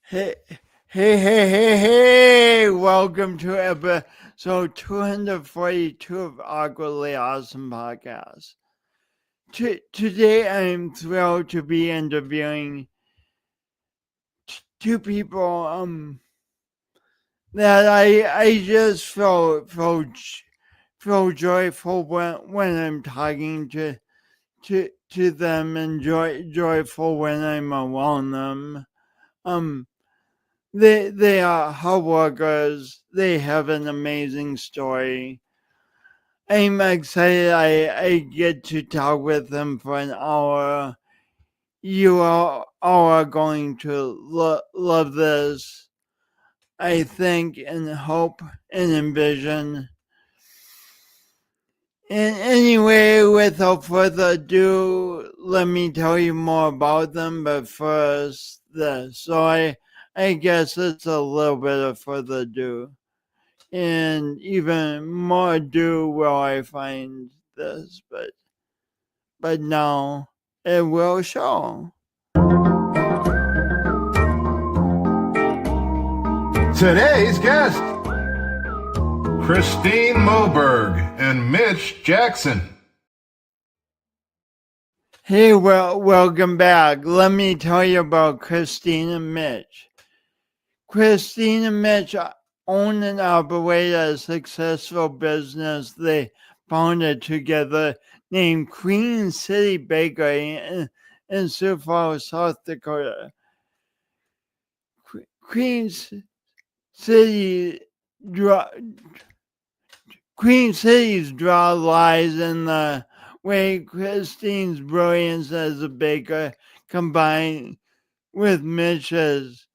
Hey, hey, welcome to episode 242 of Awkwardly Awesome Podcast. Today, I'm thrilled to be interviewing two people that I just feel joyful when I'm talking to them and joyful when I'm around them. They are hard workers. They have an amazing story. I'm excited I get to talk with them for an hour. You all are going to love this, I think, and hope and envision. And anyway, without further ado, let me tell you more about them. But first, this. So I guess it's a little bit of further ado. And even more ado will I find this, but now it will show. Today's guest, Kristine Moberg and Mitch Jackson. Hey, welcome back. Let me tell you about Kristine and Mitch. Kristine and Mitch own and operate a successful business they founded together named Queen City Bakery in Sioux Falls, South Dakota. Queen City's draw lies in the way Kristine's brilliance as a baker combined with Mitch's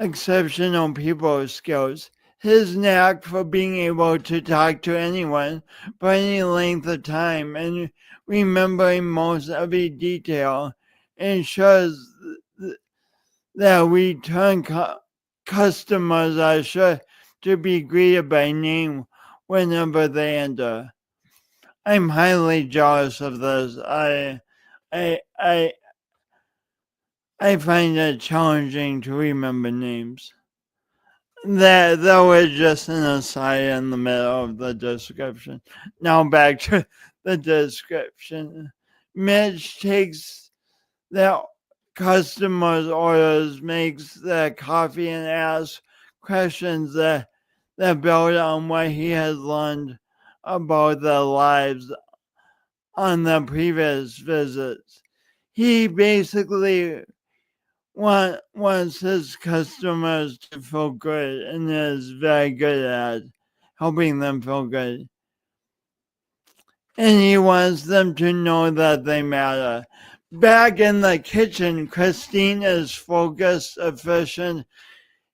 exceptional people skills. His knack for being able to talk to anyone for any length of time and remembering most every detail ensures that return customers are sure to be greeted by name whenever they enter. I'm highly jealous of this. I find it challenging to remember names. That was just an aside in the middle of the description. Now back to the description. Mitch takes their customers' orders, makes their coffee, and asks questions that build on what he has learned about their lives on the previous visits. He basically wants his customers to feel good and is very good at helping them feel good. And he wants them to know that they matter. Back in the kitchen, Kristine is focused, efficient,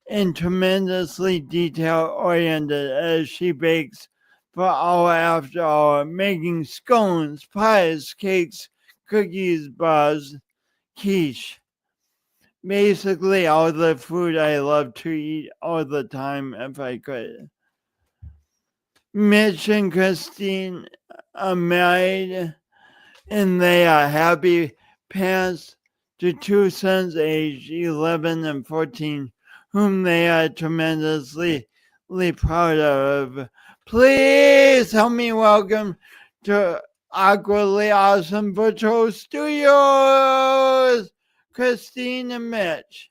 and tremendously detail-oriented as she bakes for hour after hour, making scones, pies, cakes, cookies, bars, quiche. Basically all the food I love to eat all the time if I could. Mitch and Kristine are married and they are happy parents to two sons aged 11 and 14, whom they are tremendously proud of. Please help me welcome to Awkwardly Awesome Virtual Studios, Kristine and Mitch.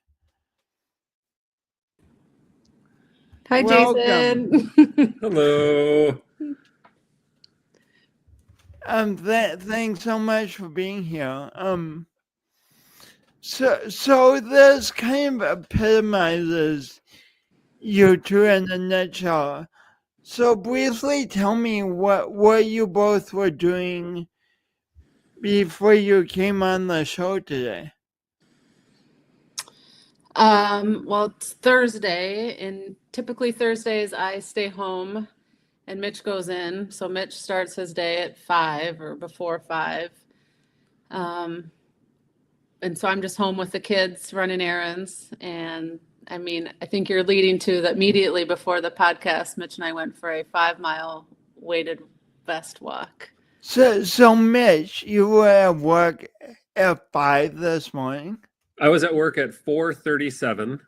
Hi, Welcome. Jason. Hello. Thanks so much for being here. So this kind of epitomizes you two in a nutshell. So briefly tell me what you both were doing before you came on the show today. Well, it's Thursday, and typically Thursdays I stay home and Mitch goes in. So Mitch starts his day at 5 or before 5. And so I'm just home with the kids running errands. And I mean, I think you're leading to that immediately before the podcast, Mitch and I went for a 5-mile weighted vest walk. So Mitch, you were at work at 5 this morning? I was at work at 4:37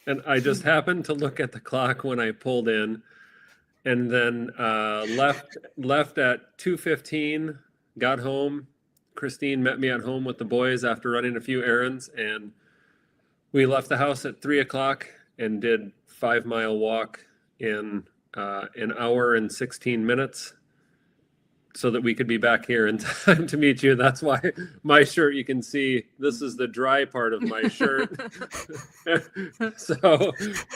And I just happened to look at the clock when I pulled in, and then left at 2:15, got home. Kristine met me at home with the boys after running a few errands, and we left the house at 3 o'clock and did 5 mile walk in an hour and 16 minutes so that we could be back here in time to meet you. That's why my shirt, you can see, this is the dry part of my shirt. So,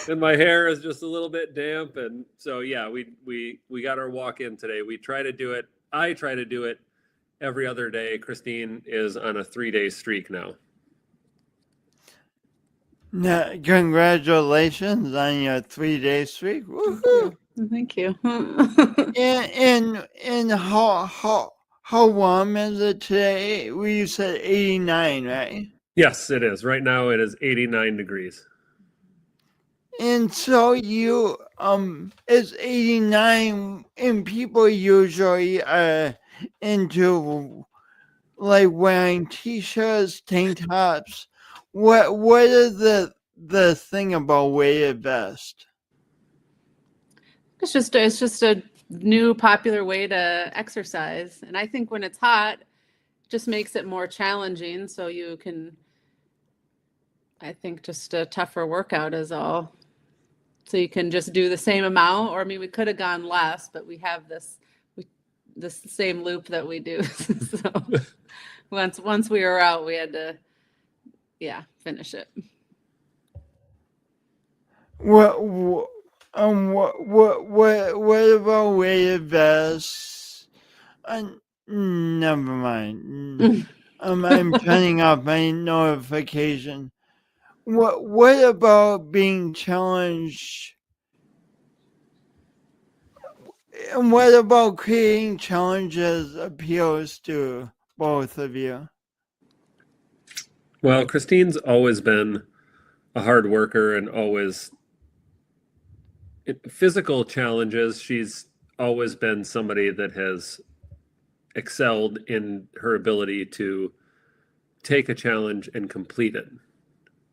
and my hair is just a little bit damp. And so, yeah, we got our walk in today. We try to do it. I try to do it every other day. Kristine is on a 3-day streak now. Now, congratulations on your 3-day streak. Woohoo! Thank you. And how warm is it today? You said 89, right? Yes, it is. Right now it is 89 degrees. And so you it's 89, and people usually are into like wearing t-shirts, tank tops. What is the thing about weighted vest? It's just a new popular way to exercise. And I think when it's hot, it just makes it more challenging. So you can, I think just a tougher workout is all. So you can just do the same amount, or I mean, we could have gone less, but we have this same loop that we do. So once we were out, we had to, finish it. What about weighted vests? Never mind. I'm turning off my notification. What about being challenged? And what about creating challenges appeals to both of you? Well, Kristine's always been a hard worker and always physical challenges. She's always been somebody that has excelled in her ability to take a challenge and complete it.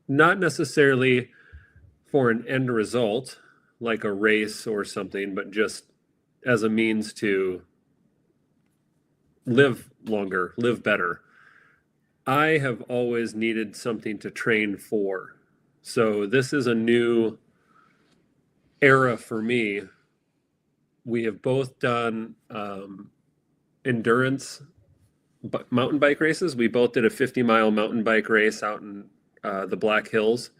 Not necessarily for an end result, like a race or something, but just as a means to live longer, live better. I have always needed something to train for. So this is a new era for me. We have both done endurance mountain bike races. We both did a 50-mile mountain bike race out in the Black Hills.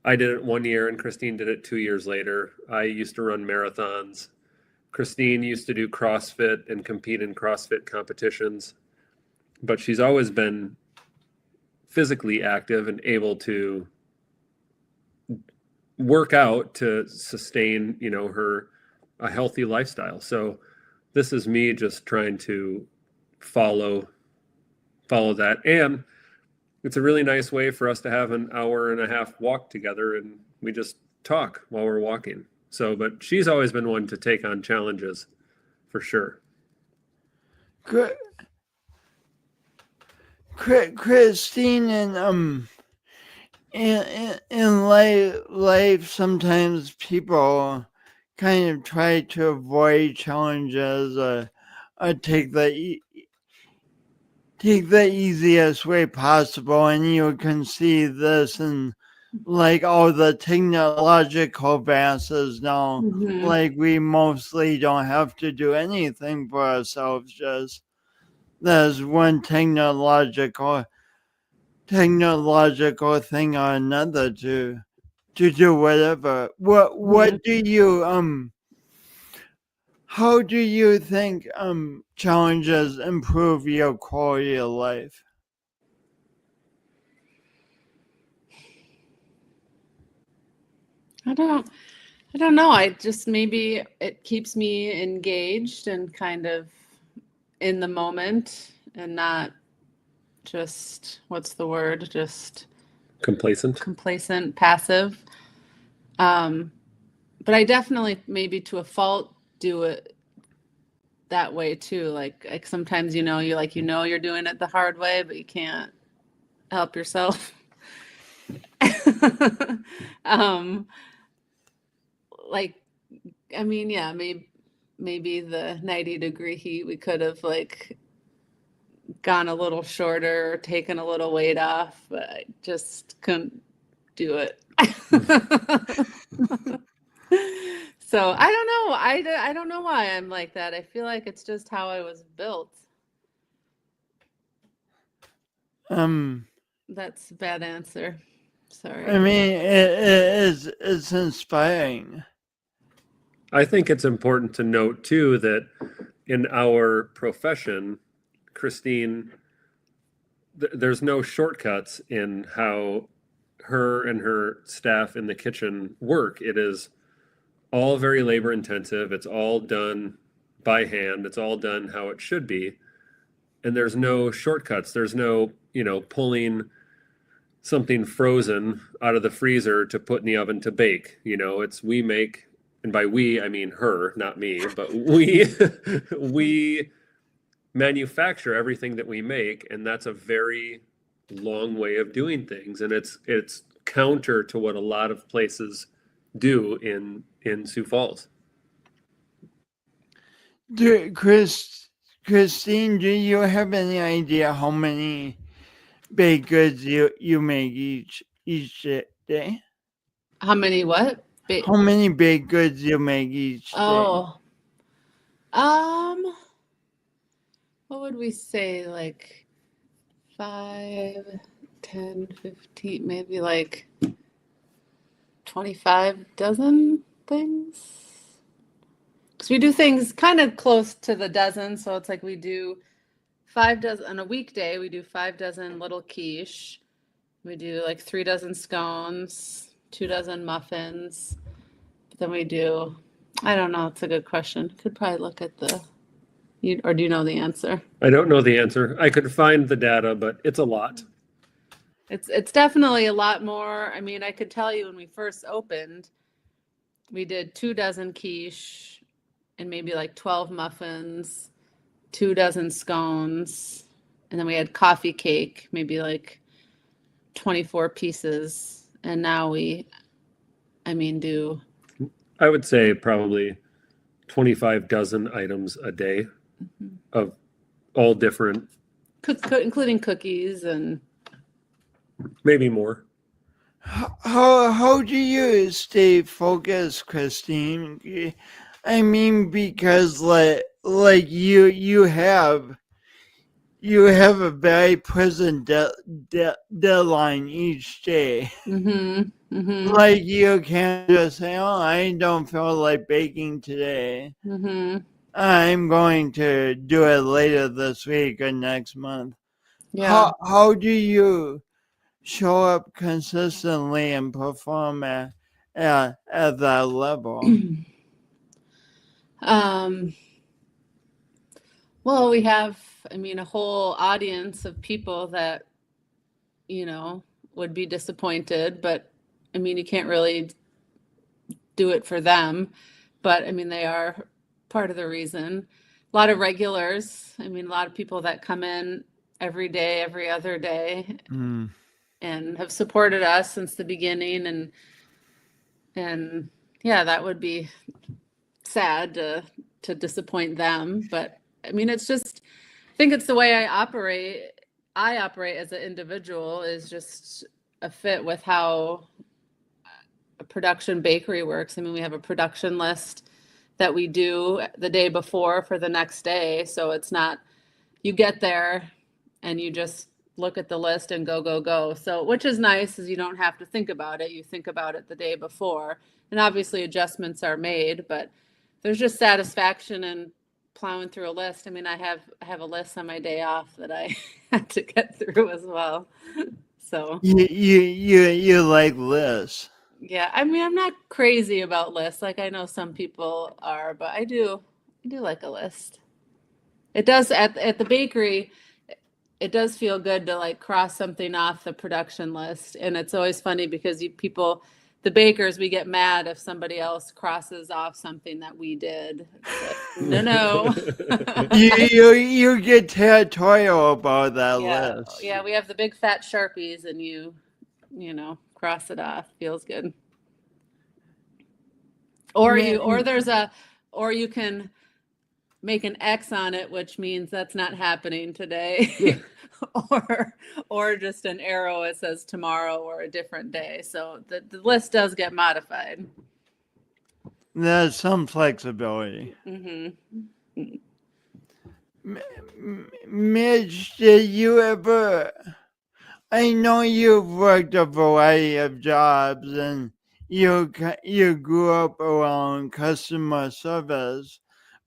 I did it 1 year and Kristine did it 2 years later. I used to run marathons. Kristine used to do CrossFit and compete in CrossFit competitions, but she's always been physically active and able to work out to sustain, a healthy lifestyle. So this is me just trying to follow that. And it's a really nice way for us to have an hour and a half walk together, and we just talk while we're walking. So, but she's always been one to take on challenges for sure. Good. Kristine, and in life, sometimes people kind of try to avoid challenges or take the easiest way possible, and you can see this in like all the technological advances now. Mm-hmm. Like we mostly don't have to do anything for ourselves, just there's one technological thing or another to do whatever. What do you how do you think challenges improve your quality of life? I don't know. I just, maybe it keeps me engaged and kind of in the moment and not just, what's the word? Just complacent, passive. But I definitely, maybe to a fault, do it that way too. Like sometimes, you're doing it the hard way, but you can't help yourself. Like, I mean, yeah, maybe the 90-degree heat, we could have like gone a little shorter, or taken a little weight off, but I just couldn't do it. So I don't know. I don't know why I'm like that. I feel like it's just how I was built. That's a bad answer. Sorry. I mean, it's inspiring. I think it's important to note too that in our profession, Kristine, there's no shortcuts in how her and her staff in the kitchen work. It is all very labor intensive. It's all done by hand. It's all done how it should be. And there's no shortcuts. There's no, pulling something frozen out of the freezer to put in the oven to bake. It's we make, and by we, I mean her, not me, but we manufacture everything that we make. And that's a very long way of doing things. And it's counter to what a lot of places do in Sioux Falls. Kristine, do you have any idea how many baked goods you make each day? How many what? How many baked goods you make each day? Oh, what would we say? Like 5, 10, 15, maybe like 25 dozen things. Because we do things kind of close to the dozen. So it's like we do 5 dozen on a weekday. We do 5 dozen little quiche. We do like 3 dozen scones, 2 dozen muffins. But then we do, I don't know. It's a good question. Could probably look at or do you know the answer? I don't know the answer. I could find the data, but it's a lot. It's definitely a lot more. I mean, I could tell you when we first opened, we did 2 dozen quiche and maybe like 12 muffins, 2 dozen scones, and then we had coffee cake, maybe like 24 pieces. And now we, do. I would say probably 25 dozen items a day of all different. Including cookies and maybe more. How do you stay focused, Kristine? I mean, because like you have a very present deadline each day. Like you can't just say, "Oh, I don't feel like baking today. I'm going to do it later this week or next month." yeah. How do you show up consistently and perform at that level? Well, we have, a whole audience of people that, would be disappointed, but you can't really do it for them. But they are part of the reason. A lot of regulars, a lot of people that come in every day, every other day, and have supported us since the beginning. And yeah, that would be sad to disappoint them. But it's just, I think it's the way I operate as an individual is just a fit with how a production bakery works. We have a production list that we do the day before for the next day. So it's not, you get there and you just look at the list and go. So, which is nice, is you don't have to think about it. You think about it the day before, and obviously adjustments are made, but there's just satisfaction in plowing through a list. I have a list on my day off that I had to get through as well. So you like lists? Yeah, I'm not crazy about lists. Like I know some people are, but I do like a list. It does at the bakery. It does feel good to like cross something off the production list, and it's always funny because the bakers, we get mad if somebody else crosses off something that we did. Like, no. you get territorial about that list. Yeah, we have the big fat Sharpies, and you Cross it off. Feels good. Or you can make an X on it, which means that's not happening today. or just an arrow, it says tomorrow or a different day. So the list does get modified. There's some flexibility. Mm-hmm. Mitch, did you ever? I know you've worked a variety of jobs, and you grew up around customer service.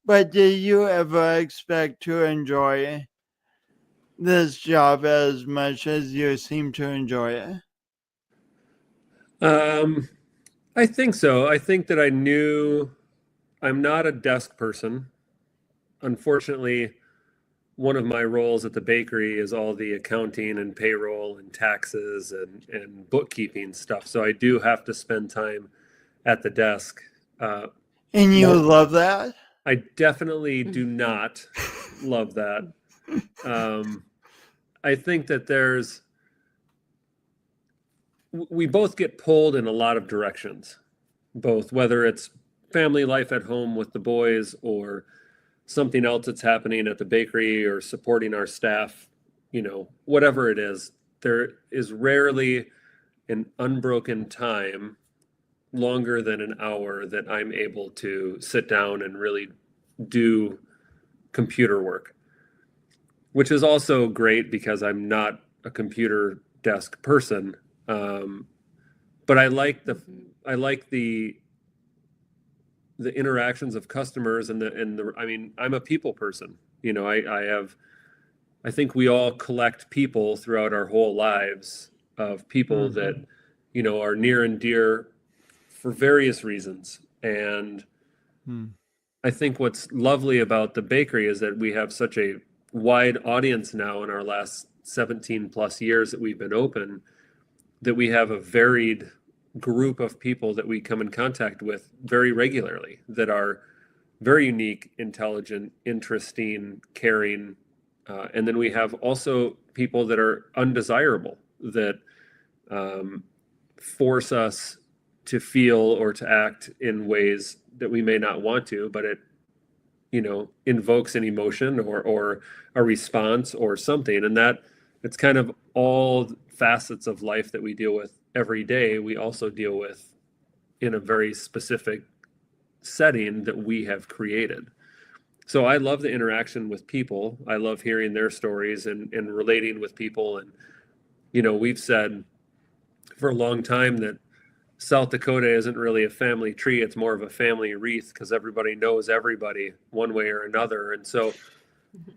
But did you ever expect to enjoy this job as much as you seem to enjoy it? I think so. I think that I knew I'm not a desk person. Unfortunately, one of my roles at the bakery is all the accounting and payroll and taxes and bookkeeping stuff. So I do have to spend time at the desk. And you love that? I definitely do not love that. I think that we both get pulled in a lot of directions, both whether it's family life at home with the boys or something else that's happening at the bakery or supporting our staff, whatever it is. There is rarely an unbroken time longer than an hour that I'm able to sit down and really do computer work, which is also great because I'm not a computer desk person. But I like the interactions of customers and I'm a people person. I think we all collect people throughout our whole lives of people that, are near and dear for various reasons. And I think what's lovely about the bakery is that we have such a wide audience now in our last 17 plus years that we've been open, that we have a varied group of people that we come in contact with very regularly that are very unique, intelligent, interesting, caring. And then we have also people that are undesirable, that force us to feel or to act in ways that we may not want to, but it, invokes an emotion or a response or something. And that it's kind of all facets of life that we deal with every day. We also deal with in a very specific setting that we have created. So I love the interaction with people. I love hearing their stories and relating with people. And, we've said for a long time that South Dakota isn't really a family tree. It's more of a family wreath because everybody knows everybody one way or another. And so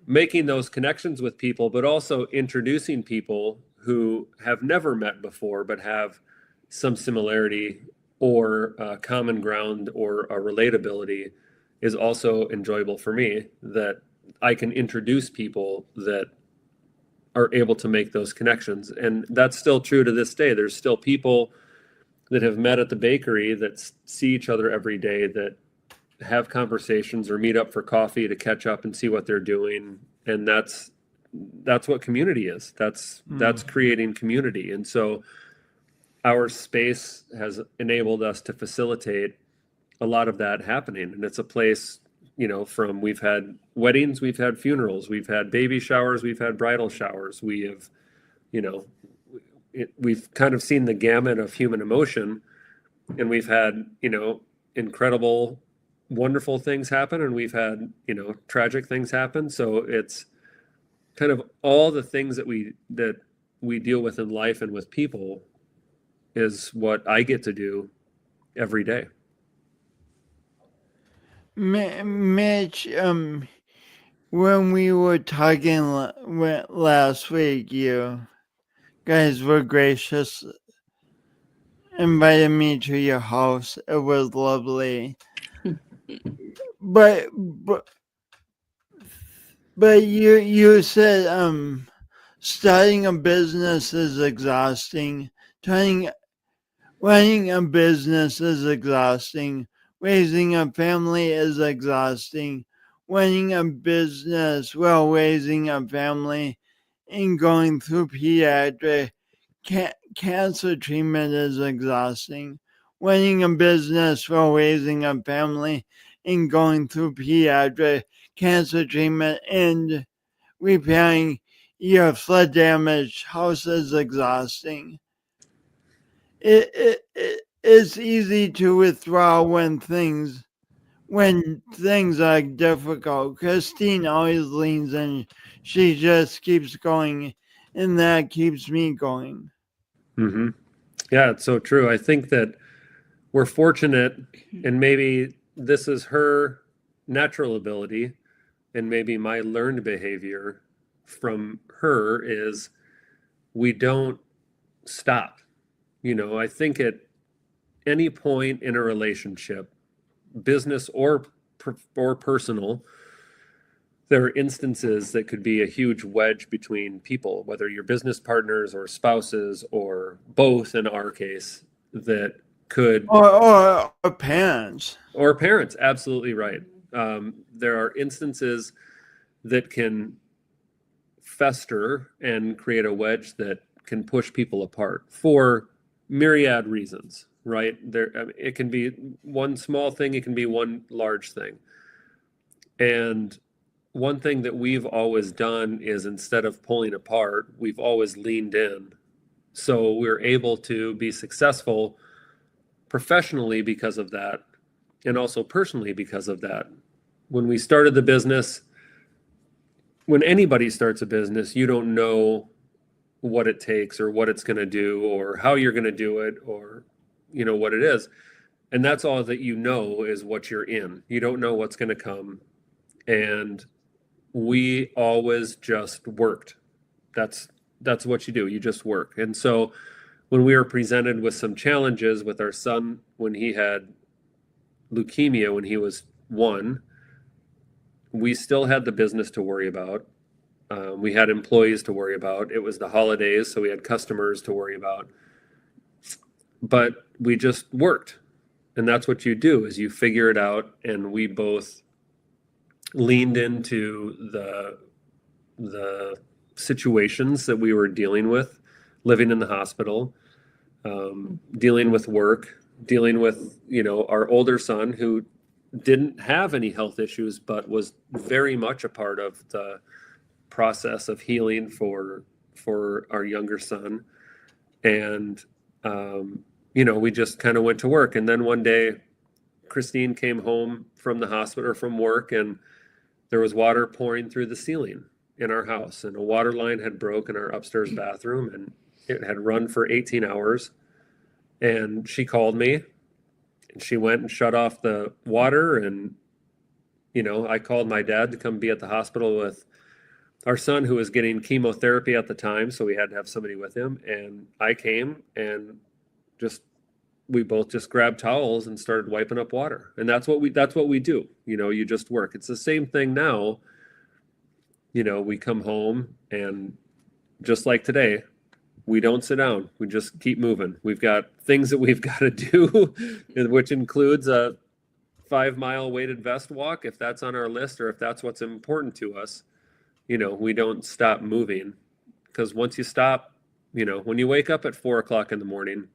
making those connections with people, but also introducing people who have never met before, but have some similarity or common ground or a relatability is also enjoyable for me, that I can introduce people that are able to make those connections. And that's still true to this day. There's still people that have met at the bakery that see each other every day, that have conversations or meet up for coffee to catch up and see what they're doing. And that's what community is. That's creating community. And so our space has enabled us to facilitate a lot of that happening. And it's a place, from we've had weddings, we've had funerals, we've had baby showers, we've had bridal showers. We have, we've kind of seen the gamut of human emotion, and we've had, incredible, wonderful things happen, and we've had, tragic things happen. So it's kind of all the things that we deal with in life and with people is what I get to do every day. Mitch, when we were talking last week, you guys were gracious, invited me to your house. It was lovely. but you said starting a business is exhausting. Running a business is exhausting. Raising a family is exhausting. Running a business while raising a family and going through pediatric cancer treatment is exhausting. Running a business while raising a family and going through pediatric cancer treatment and repairing your flood damaged house is exhausting. It's easy to withdraw when things are difficult. Kristine always leans in. She just keeps going, and that keeps me going. Mm-hmm. Yeah, it's so true. I think that we're fortunate, and maybe this is her natural ability, and maybe my learned behavior from her is we don't stop. I think at any point in a relationship, business or personal, there are instances that could be a huge wedge between people, whether you're business partners or spouses or both in our case, that could or parents. Or parents, absolutely right. There are instances that can fester and create a wedge that can push people apart for myriad reasons, right? It can be one small thing, it can be one large thing. And one thing that we've always done is, instead of pulling apart, we've always leaned in. So we're able to be successful professionally because of that, and also personally because of that. When we started the business, when anybody starts a business, you don't know what it takes or what it's going to do or how you're going to do it or what it is. And that's all that is what you're in. You don't know what's going to come. And we always just worked. That's what you do. You just work. And so when we were presented with some challenges with our son, when he had leukemia, when he was 1, we still had the business to worry about. We had employees to worry about. It was the holidays, so we had customers to worry about. But we just worked. And that's what you do, is you figure it out. And we both leaned into the situations that we were dealing with, living in the hospital, dealing with work, dealing with, our older son who didn't have any health issues, but was very much a part of the process of healing for our younger son. And, we just kind of went to work. And then one day, Kristine came home from the hospital or from work, and there was water pouring through the ceiling in our house, and a water line had broke in our upstairs bathroom, and it had run for 18 hours. And she called me, and she went and shut off the water. And, I called my dad to come be at the hospital with our son, who was getting chemotherapy at the time. So we had to have somebody with him. And I came, and we both just grabbed towels and started wiping up water. And that's what we do. You just work. It's the same thing now. We come home, and just like today, we don't sit down. We just keep moving. We've got things that we've got to do, which includes a 5-mile weighted vest walk, if that's on our list, or if that's what's important to us. We don't stop moving, because once you stop, when you wake up at 4:00 in the morning,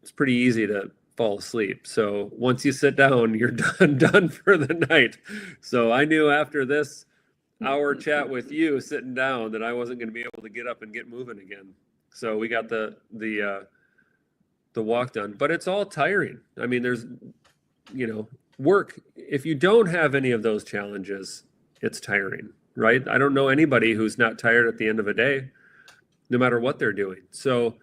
it's pretty easy to fall asleep. So once you sit down, you're done for the night. So I knew after this hour chat with you sitting down that I wasn't going to be able to get up and get moving again. So we got the walk done, but it's all tiring. I mean, there's, work. If you don't have any of those challenges, it's tiring, right? I don't know anybody who's not tired at the end of a day, no matter what they're doing. So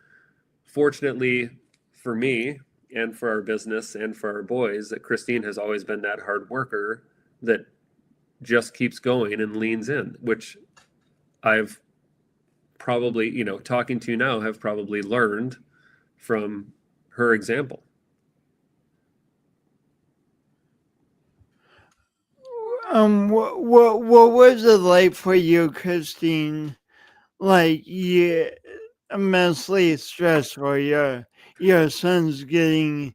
fortunately for me and for our business and for our boys, that Kristine has always been that hard worker that just keeps going and leans in, which I've probably, talking to you now, have probably learned from her example. What was it like for you, Kristine? Like, you immensely stressful. Your son's getting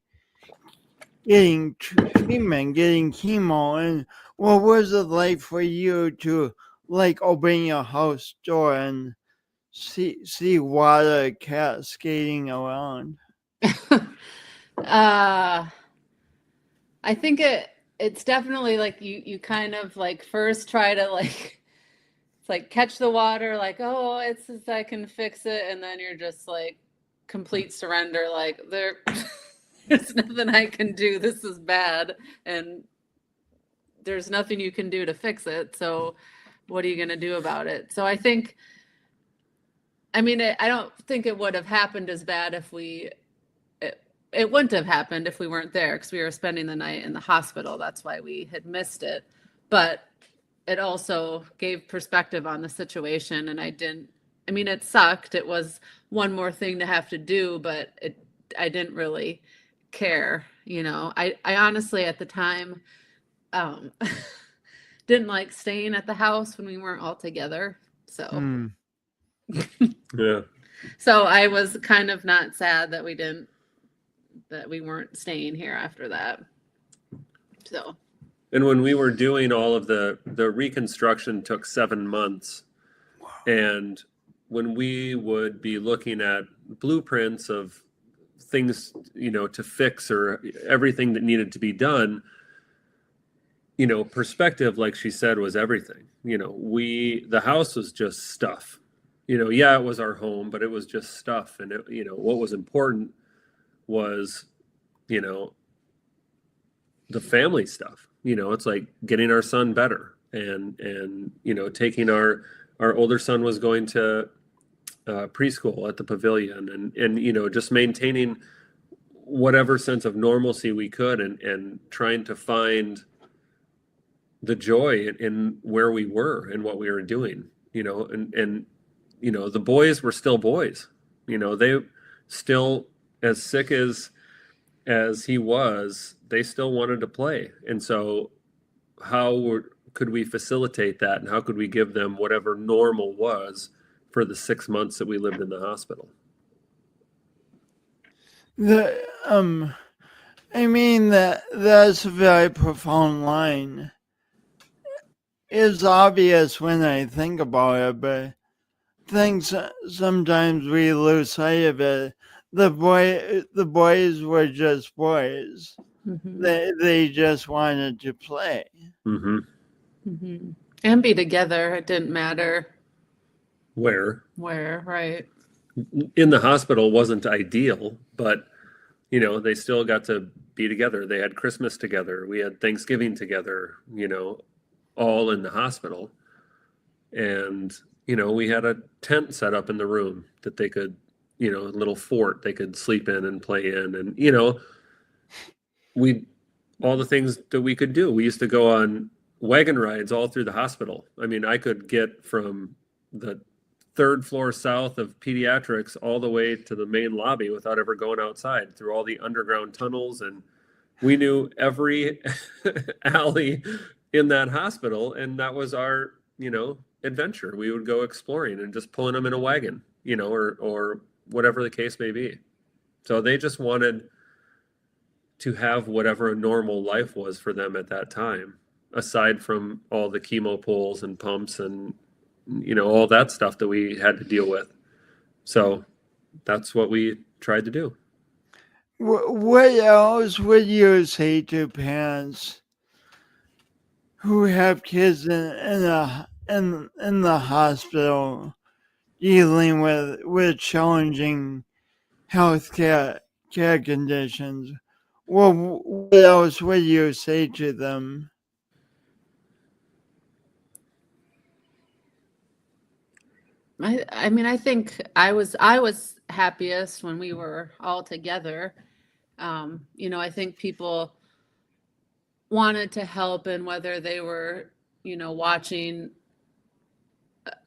treatment, getting chemo, and what was it like for you to open your house door and see water cascading around? I think it's definitely like you kind of like first try to like it's like catch the water, like, oh, I can fix it, and then you're just like complete surrender, like there's nothing I can do. This is bad, and there's nothing you can do to fix it. So what are you going to do about it? So I think, I mean, I don't think it would have happened as bad if it wouldn't have happened if we weren't there, because we were spending the night in the hospital. That's why we had missed it. But it also gave perspective on the situation. And I mean, it sucked. It was one more thing to have to do, but I didn't really care. I honestly at the time didn't like staying at the house when we weren't all together. So Yeah. So I was kind of not sad that we weren't staying here after that. So. And when we were doing all of the reconstruction took 7 months. Wow. And when we would be looking at blueprints of things, to fix or everything that needed to be done, perspective, like she said, was everything. The house was just stuff. Yeah, it was our home, but it was just stuff. And what was important was, the family stuff. It's like getting our son better and taking our older son was going to preschool at the pavilion and just maintaining whatever sense of normalcy we could and trying to find the joy in where we were and what we were doing, and the boys were still boys. They still, as sick as he was, they still wanted to play. And so how could we facilitate that, and how could we give them whatever normal was for the 6 months that we lived in the hospital? I mean, that's a very profound line. It's obvious when I think about it, but sometimes we lose sight of it. The boys were just boys. Mm-hmm. They just wanted to play. Mm-hmm. Mm-hmm. And be together. It didn't matter where, right. In the hospital wasn't ideal, but they still got to be together. They had Christmas together. We had Thanksgiving together, all in the hospital. And, we had a tent set up in the room that they could, a little fort they could sleep in and play in. And, all the things that we could do. We used to go on wagon rides all through the hospital. I mean, I could get from the 3rd floor south of pediatrics all the way to the main lobby without ever going outside through all the underground tunnels. And we knew every alley in that hospital. And that was our, adventure. We would go exploring and just pulling them in a wagon, or whatever the case may be. So they just wanted to have whatever a normal life was for them at that time, aside from all the chemo pulls and pumps and, all that stuff that we had to deal with. So that's what we tried to do. What else would you say to parents who have kids in the hospital dealing with challenging health care conditions? Well, what else would you say to them? I mean, I think I was happiest when we were all together. I think people wanted to help, and whether they were, watching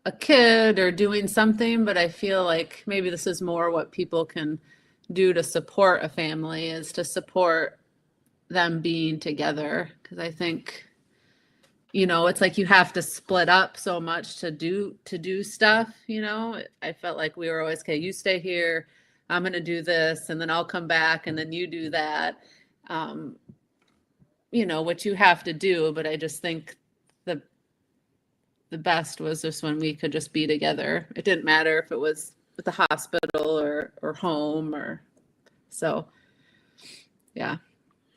a kid or doing something, but I feel like maybe this is more what people can do to support a family, is to support them being together. Because I think, it's like you have to split up so much to do stuff. I felt like we were always, okay, you stay here, I'm going to do this, and then I'll come back, and then you do that. What you have to do. But I just think the best was just when we could just be together. It didn't matter if it was at the hospital or home or so. Yeah.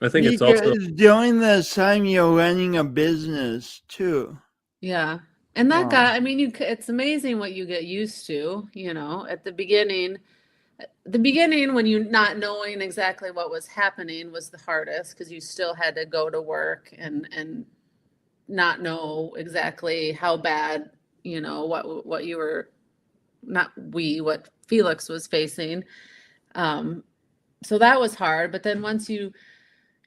I think it's also Because during this time you're running a business too. Yeah. And that Wow. got, I mean, it's amazing what you get used to, at the beginning when you not knowing exactly what was happening was the hardest because you still had to go to work and not know exactly how bad, what you were, what Felix was facing. So that was hard. But then once you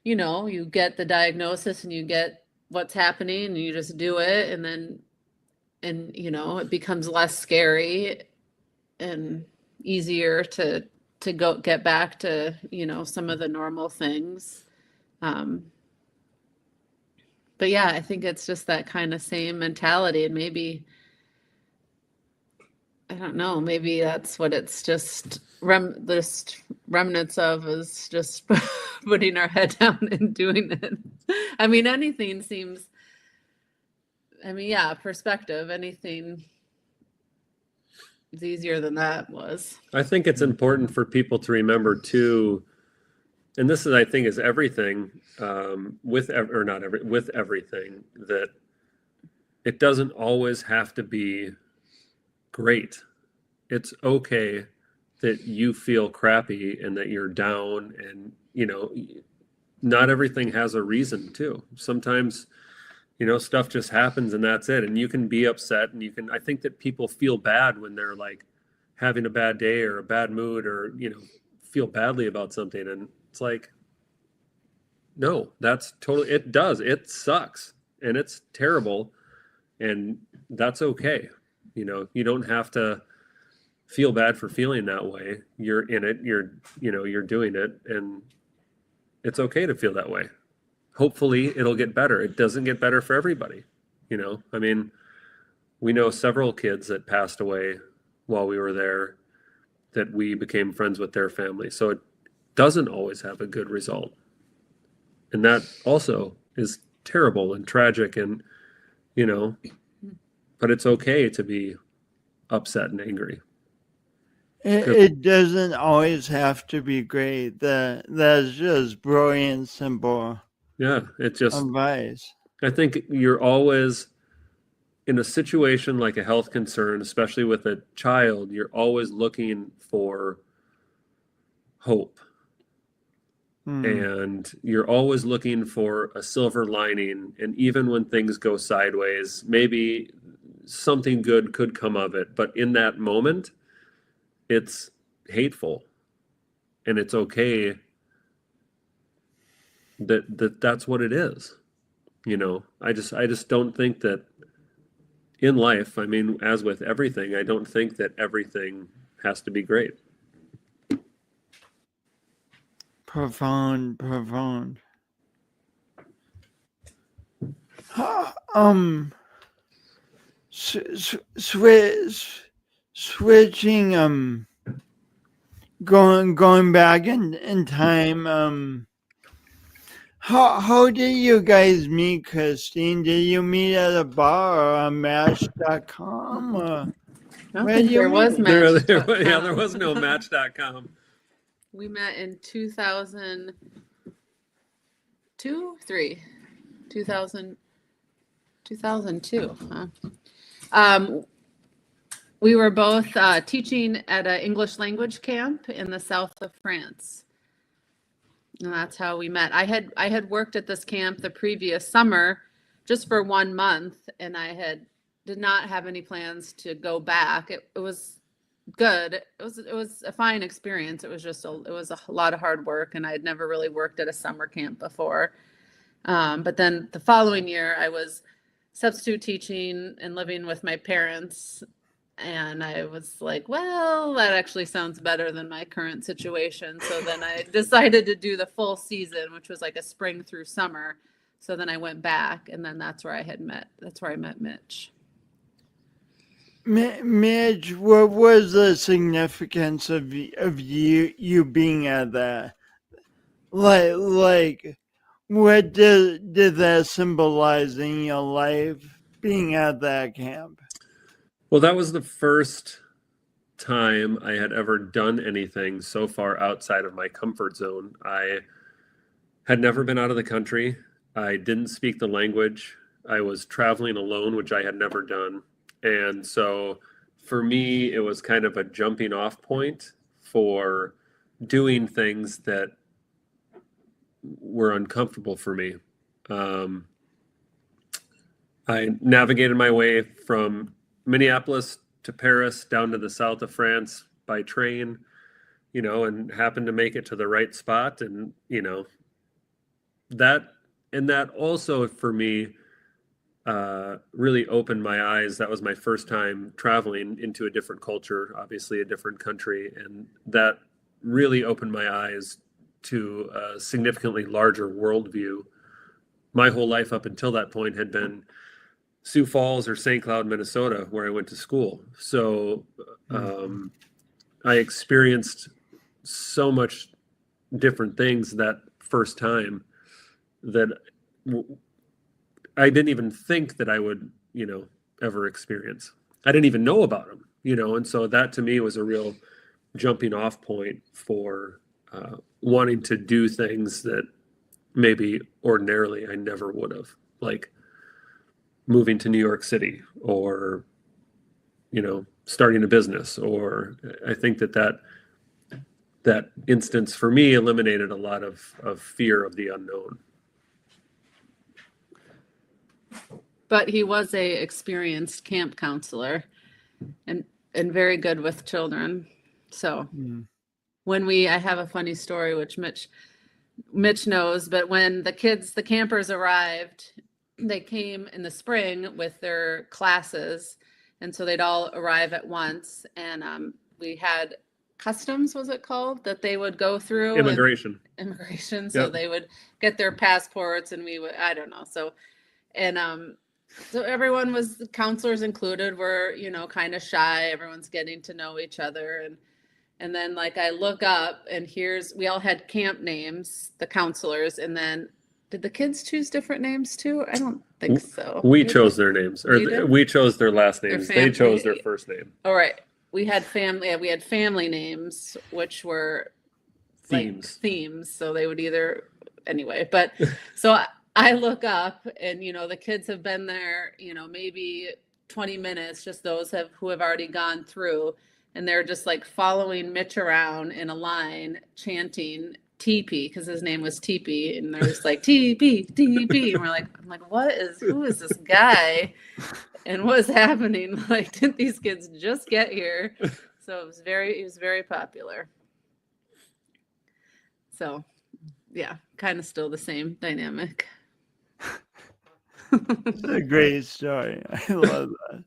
get the diagnosis and you get what's happening and you just do it and it becomes less scary and easier to go get back to, some of the normal things. But yeah, I think it's just that kind of same mentality, and maybe, I don't know, maybe that's what it's just remnants of, is just putting our head down and doing it. I mean, anything seems, perspective, anything is easier than that was. I think it's important for people to remember too, and this is, I think, is everything with everything, that it doesn't always have to be great. It's okay that you feel crappy and that you're down, and not everything has a reason too. Sometimes stuff just happens and that's it, and you can be upset, and I think that people feel bad when they're like having a bad day or a bad mood, or feel badly about something, and it's like, no, that's totally, it sucks and it's terrible, and that's okay. You don't have to feel bad for feeling that way. You're in it, you're doing it, and it's okay to feel that way. Hopefully it'll get better. It doesn't get better for everybody. I mean, we know several kids that passed away while we were there that we became friends with their family. So it doesn't always have a good result. And that also is terrible and tragic, and, but it's okay to be upset and angry. It doesn't always have to be great. That's just brilliant, simple Yeah, it's just advice. I think you're always in a situation like a health concern, especially with a child, you're always looking for hope. And you're always looking for a silver lining. And even when things go sideways, maybe something good could come of it. But in that moment, it's hateful. And it's okay that's what it is. I just don't think that in life, I mean, as with everything, I don't think that everything has to be great. Profound. Switching, going back in time, how did you guys meet, Kristine? Did you meet at a bar or on Match.com? I don't think there was Match.com. Yeah, there was no Match.com. We met in 2002. Huh? We were both teaching at an English language camp in the south of France. And that's how we met. I had worked at this camp the previous summer just for 1 month, and I did not have any plans to go back. It was good. It was a fine experience. It was a lot of hard work, and I had never really worked at a summer camp before. But then the following year, I was substitute teaching and living with my parents. And I was like, well, that actually sounds better than my current situation. So then I decided to do the full season, which was like a spring through summer. So then I went back, and then that's where I met Mitch. Mitch, what was the significance of you being at that? Like what did that symbolize in your life, being at that camp? Well, that was the first time I had ever done anything so far outside of my comfort zone. I had never been out of the country. I didn't speak the language. I was traveling alone, which I had never done. And so for me, it was kind of a jumping off point for doing things that were uncomfortable for me. I navigated my way from Minneapolis to Paris down to the south of France by train, and happened to make it to the right spot. And, that also for me really opened my eyes. That was my first time traveling into a different culture, obviously a different country. And that really opened my eyes to a significantly larger worldview. My whole life up until that point had been Sioux Falls or St. Cloud, Minnesota, where I went to school. So I experienced so much different things that first time that I didn't even think that I would, ever experience. I didn't even know about them, and so that to me was a real jumping off point for wanting to do things that maybe ordinarily I never would have, like moving to New York City or, starting a business. Or I think that instance for me eliminated a lot of fear of the unknown. But he was a experienced camp counselor and very good with children. So I have a funny story, which Mitch knows, but when the campers arrived, they came in the spring with their classes. And so they'd all arrive at once. And we had customs, was it called, that they would go through? Immigration. So Yep. they would get their passports and we would, I don't know. So, and so everyone was, the counselors included, were, kind of shy. Everyone's getting to know each other. And then I look up and we all had camp names, the counselors. And then did the kids choose different names too? I don't think so. We chose their names, or You did? we chose their last names. They chose their family. first name. All right. We had family names, which were themes. So they would anyway, but so I look up and, the kids have been there, maybe 20 minutes, just those who have already gone through, and they're just following Mitch around in a line chanting TP, because his name was TP, and they're just TP, TP. And I'm like, who is this guy? And what's happening? Didn't these kids just get here? So it was very popular. So yeah, kind of still the same dynamic. It's a great story. I love that.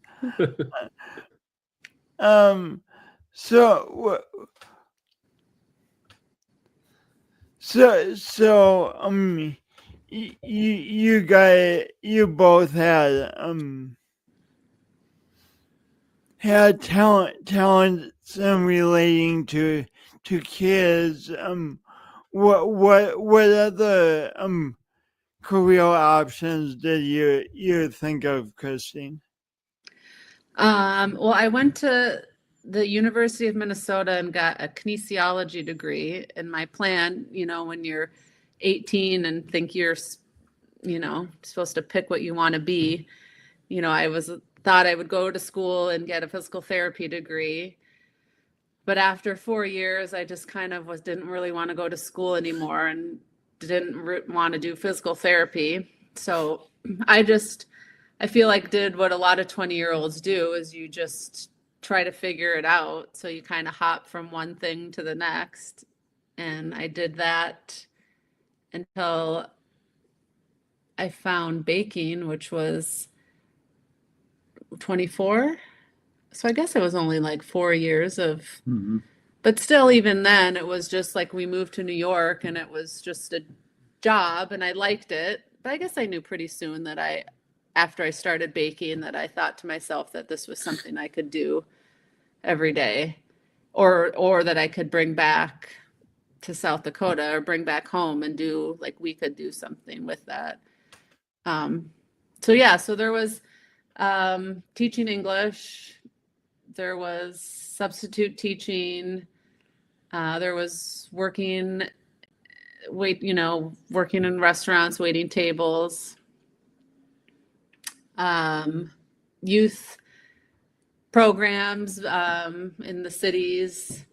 You both had talents relating to kids. What other career options did you think of, Kristine? Well, I went to the University of Minnesota and got a kinesiology degree. And my plan, when you're 18 and think you're, supposed to pick what you want to be, I thought I would go to school and get a physical therapy degree. But after 4 years, I just kind of didn't really want to go to school anymore and didn't want to do physical therapy. So I feel did what a lot of 20-year-olds do, is you just try to figure it out. So you kind of hop from one thing to the next. And I did that until I found baking, which was 24. So I guess it was only 4 years of, but still, even then, it was just we moved to New York and it was just a job and I liked it. But I guess I knew pretty soon that after I started baking, that I thought to myself that this was something I could do every day, or that I could bring back to South Dakota or bring back home and do, we could do something with that. So there was Teaching English. There was substitute teaching. There was working in restaurants, waiting tables. Youth programs in the cities.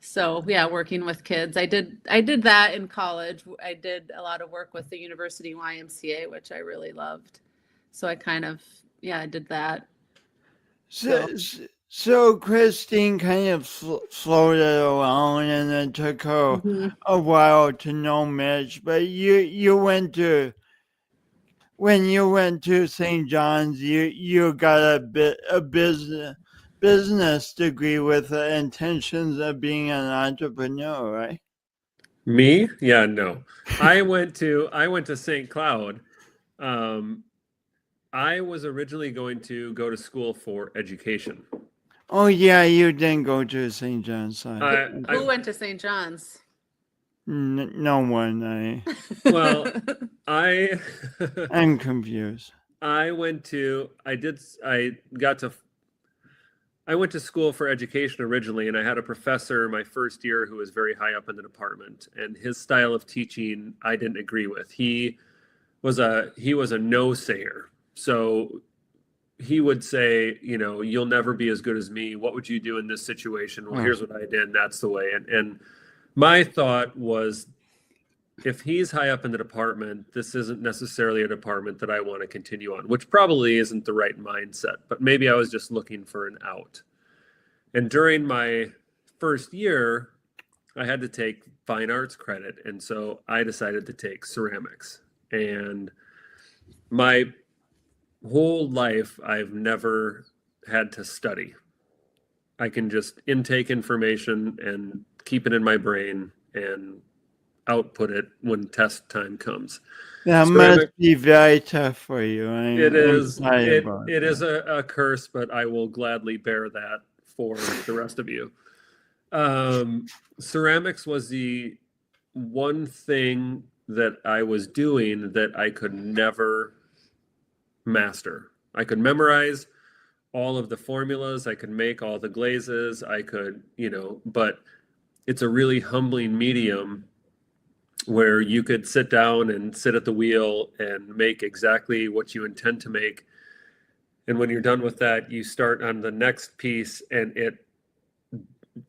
So yeah, working with kids. I did that in college. I did a lot of work with the University YMCA, which I really loved. So I did that. So Kristine kind of floated around, and it took her a while to know Mitch. But when you went to St. John's, you got a business degree with the intentions of being an entrepreneur, right? Me? Yeah, no. I went to St. Cloud. I was originally going to go to school for education. Oh yeah, you didn't go to St. John's. Who went to St. John's? No one. I'm confused. I went to school for education originally, and I had a professor my first year who was very high up in the department, and his style of teaching I didn't agree with. He was a no-sayer. So he would say, you'll never be as good as me. What would you do in this situation? Well, here's what I did. And that's the way. And my thought was, if he's high up in the department, this isn't necessarily a department that I want to continue on, which probably isn't the right mindset, but maybe I was just looking for an out. And during my first year, I had to take fine arts credit. And so I decided to take ceramics. And my whole life, I've never had to study. I can just intake information and keep it in my brain and output it when test time comes. That must be very tough for you. It is a curse, but I will gladly bear that for the rest of you. Ceramics was the one thing that I was doing that I could never master. I could memorize all of the formulas. I could make all the glazes. I could, but it's a really humbling medium where you could sit down and sit at the wheel and make exactly what you intend to make. And when you're done with that, you start on the next piece and it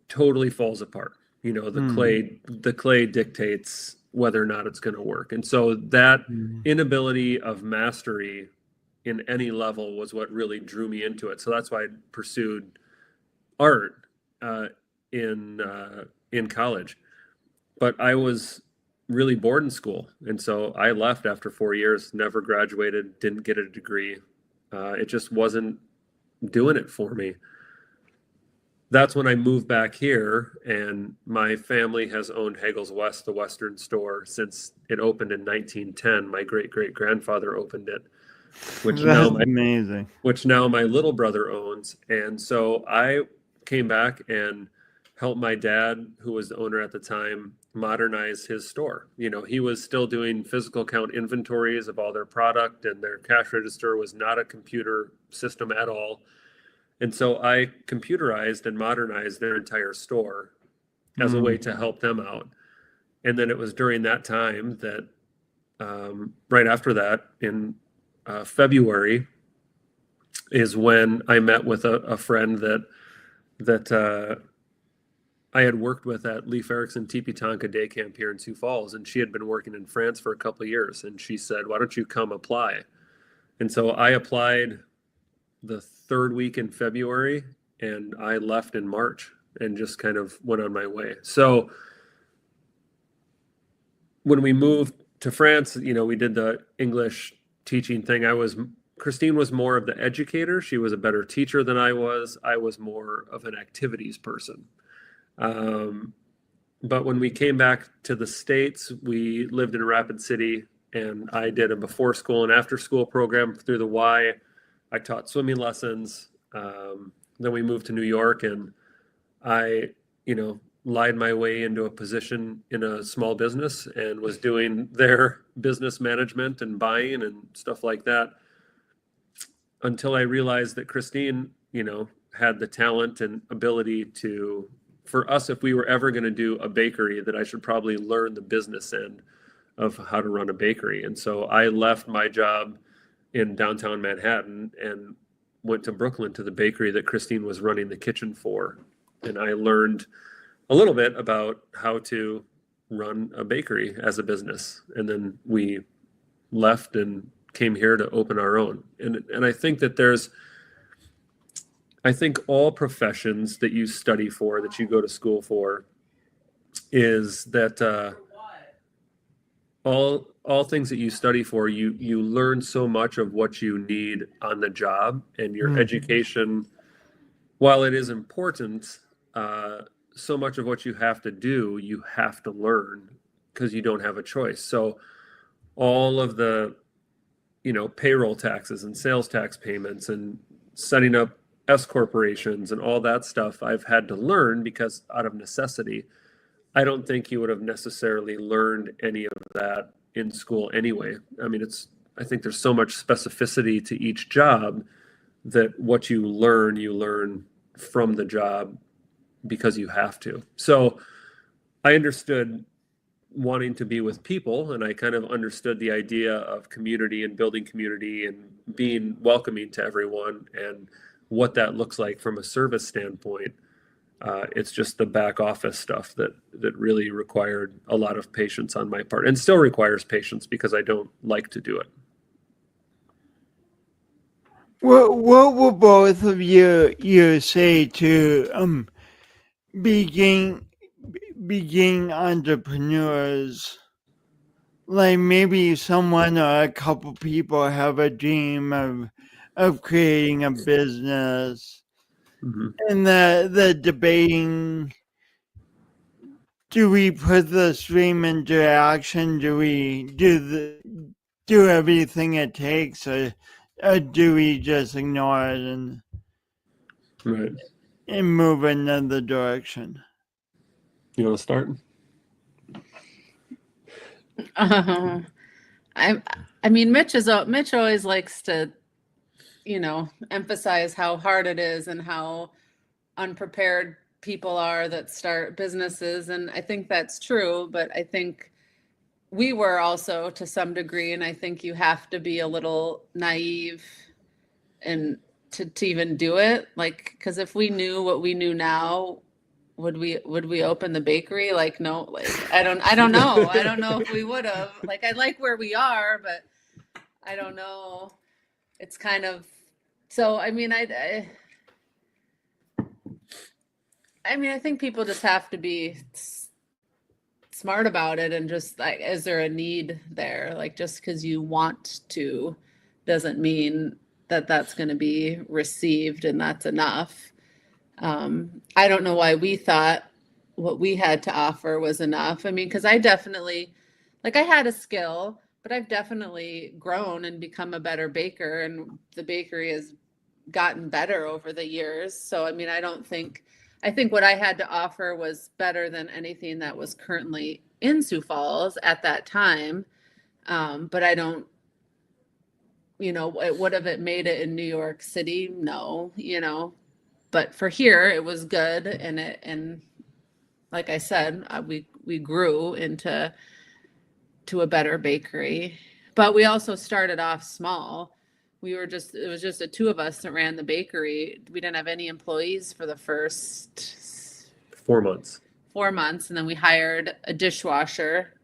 totally falls apart. The clay dictates whether or not it's going to work. And so that inability of mastery in any level was what really drew me into it. So that's why I pursued art in college. But I was really bored in school. And so I left after 4 years, never graduated, didn't get a degree. It just wasn't doing it for me. That's when I moved back here, and my family has owned Hagel's West, the Western store, since it opened in 1910. My great-great-grandfather opened it, which now my little brother owns. And so I came back and helped my dad, who was the owner at the time, modernize his store. He was still doing physical count inventories of all their product, and their cash register was not a computer system at all. And so I computerized and modernized their entire store as a way to help them out. And then it was during that time that, right after that, in February, is when I met with a friend that I had worked with at Leif Erikson Teepee Tonka Day Camp here in Sioux Falls. And she had been working in France for a couple of years. And she said, why don't you come apply? And so I applied the third week in February, and I left in March and just kind of went on my way. So when we moved to France, we did the English teaching thing. Kristine was more of the educator. She was a better teacher than I was. I was more of an activities person. But when we came back to the States, we lived in Rapid City, and I did a before school and after school program through the Y. I taught swimming lessons. Then we moved to New York, and I, lied my way into a position in a small business and was doing their business management and buying and stuff like that. until I realized that Kristine, had the talent and ability for us, if we were ever going to do a bakery, that I should probably learn the business end of how to run a bakery. And so I left my job in downtown Manhattan and went to Brooklyn to the bakery that Kristine was running the kitchen for. And I learned a little bit about how to run a bakery as a business. And then we left and came here to open our own. And I think that I think all professions that you study for, that you go to school for, is that all things that you study for, you learn so much of what you need on the job, and your education, while it is important, so much of what you have to learn because you don't have a choice. So all of the payroll taxes and sales tax payments and setting up S corporations and all that stuff I've had to learn because out of necessity. I don't think you would have necessarily learned any of that in school anyway. I mean, I think there's so much specificity to each job that what you learn from the job because you have to. So I understood wanting to be with people, and I kind of understood the idea of community and building community and being welcoming to everyone and what that looks like from a service standpoint. It's just the back office stuff that really required a lot of patience on my part, and still requires patience because I don't like to do it. What will both of you say to beginning entrepreneurs? Like maybe someone or a couple people have a dream of creating a business, and the debating, do we put the stream into action? Do we do everything it takes, or do we just ignore it and move in another direction? You want to start? I mean, Mitch always likes to, emphasize how hard it is and how unprepared people are that start businesses. And I think that's true, but I think we were also to some degree, and I think you have to be a little naive and to even do it. Like, because if we knew what we knew now, would we open the bakery? Like, no, like, I don't know. I don't know if we would have. Like, I like where we are, but I don't know. It's kind of, so, I mean, I think people just have to be smart about it, and just like, is there a need there? Like, just because you want to doesn't mean that that's going to be received and that's enough. I don't know why we thought what we had to offer was enough. I mean, because I definitely, like, I had a skill, but I've definitely grown and become a better baker, and the bakery has gotten better over the years. So, I mean, I think what I had to offer was better than anything that was currently in Sioux Falls at that time. But I don't, would have it made it in New York City? No, but for here it was good. And like I said, we grew into a better bakery, but we also started off small. It was just the two of us that ran the bakery. We didn't have any employees for the first 4 months. 4 months. And then we hired a dishwasher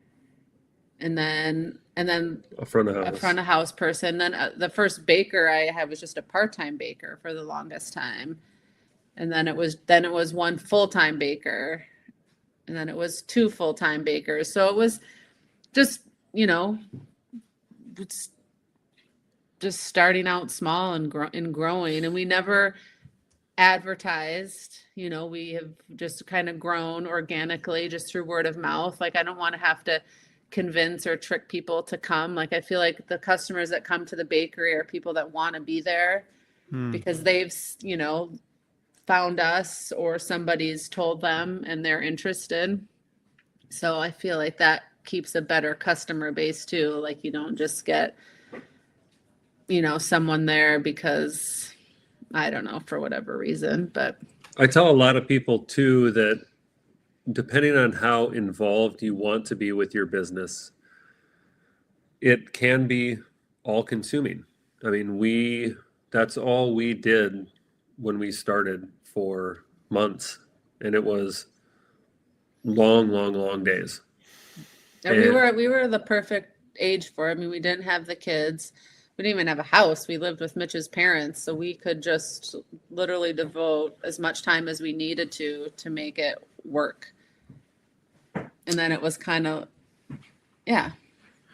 and then a front of house person. Then the first baker I had was just a part-time baker for the longest time. And then it was one full-time baker, and then it was 2 full-time bakers. So it was just, just starting out small and growing, and we never advertised. We have just kind of grown organically just through word of mouth. Like, I don't want to have to convince or trick people to come. Like, I feel like the customers that come to the bakery are people that want to be there because they've, found us or somebody's told them and they're interested. So I feel like that keeps a better customer base too. Like, you don't just get someone there because I don't know, for whatever reason, but I tell a lot of people too that depending on how involved you want to be with your business, it can be all consuming. I mean, that's all we did when we started for months, and it was long, long, long days. and we were the perfect age for it. I mean, we didn't have the kids. We didn't even have a house. We lived with Mitch's parents, so we could just literally devote as much time as we needed to make it work. And then it was kind of, yeah.